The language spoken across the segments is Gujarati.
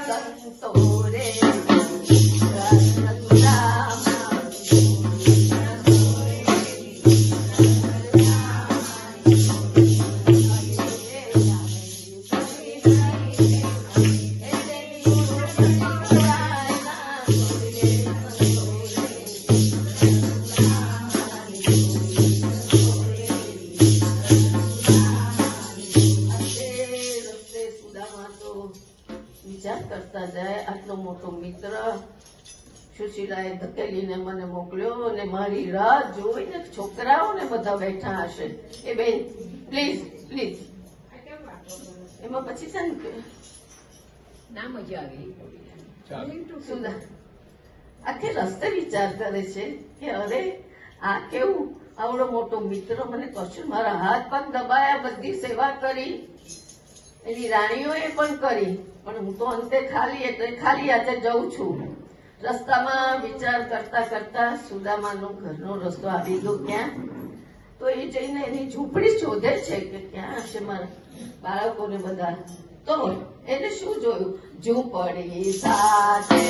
સંતોરે વિચાર કરતા જાય આટલો મોટો મિત્ર સુશીલાએ ધકેલીને મને મોકલ્યો અને મારી રાહ જોઈને છોકરાઓને બધા બેઠા હશે એ બેન પ્લીઝ પ્લીઝ એમાં પછી છે ને ના મજા આવી સુધા આખે રસ્તે વિચાર કરે છે કે અરે આ કેવું આવડો મોટો મિત્ર મને કશું મારા હાથ પગ દબાયા બધી સેવા કરી એની રાણીઓએ પણ કરી પણ હું તો અંતે ખાલી એટલે ખાલી હાથે જઉં છું રસ્તામાં વિચાર કરતા કરતા સુદામાનો ઘરનો રસ્તો આવી ગયો ક્યાં તો એ જઈને એની ઝૂંપડી શોધે છે કે ક્યાં હશે મારા બાળકોને બધા તો એને શું જોયું ઝૂંપડી સાથે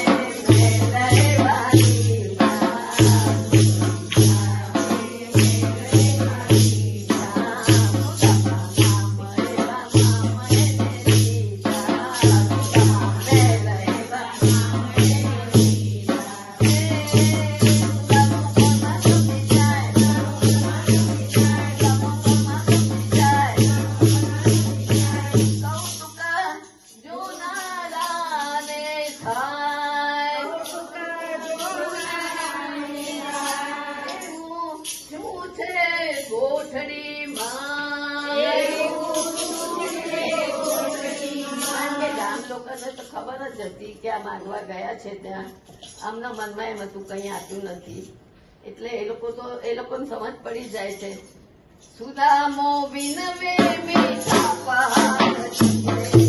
ખબર જ હતી કે આ માંગવા ગયા છે ત્યાં આમના મનમાં એમ હતું કઈ આપ્યું નથી એટલે એ લોકોને સમજ પડી જાય છે સુદામો વિનવે મીઠા પહાડ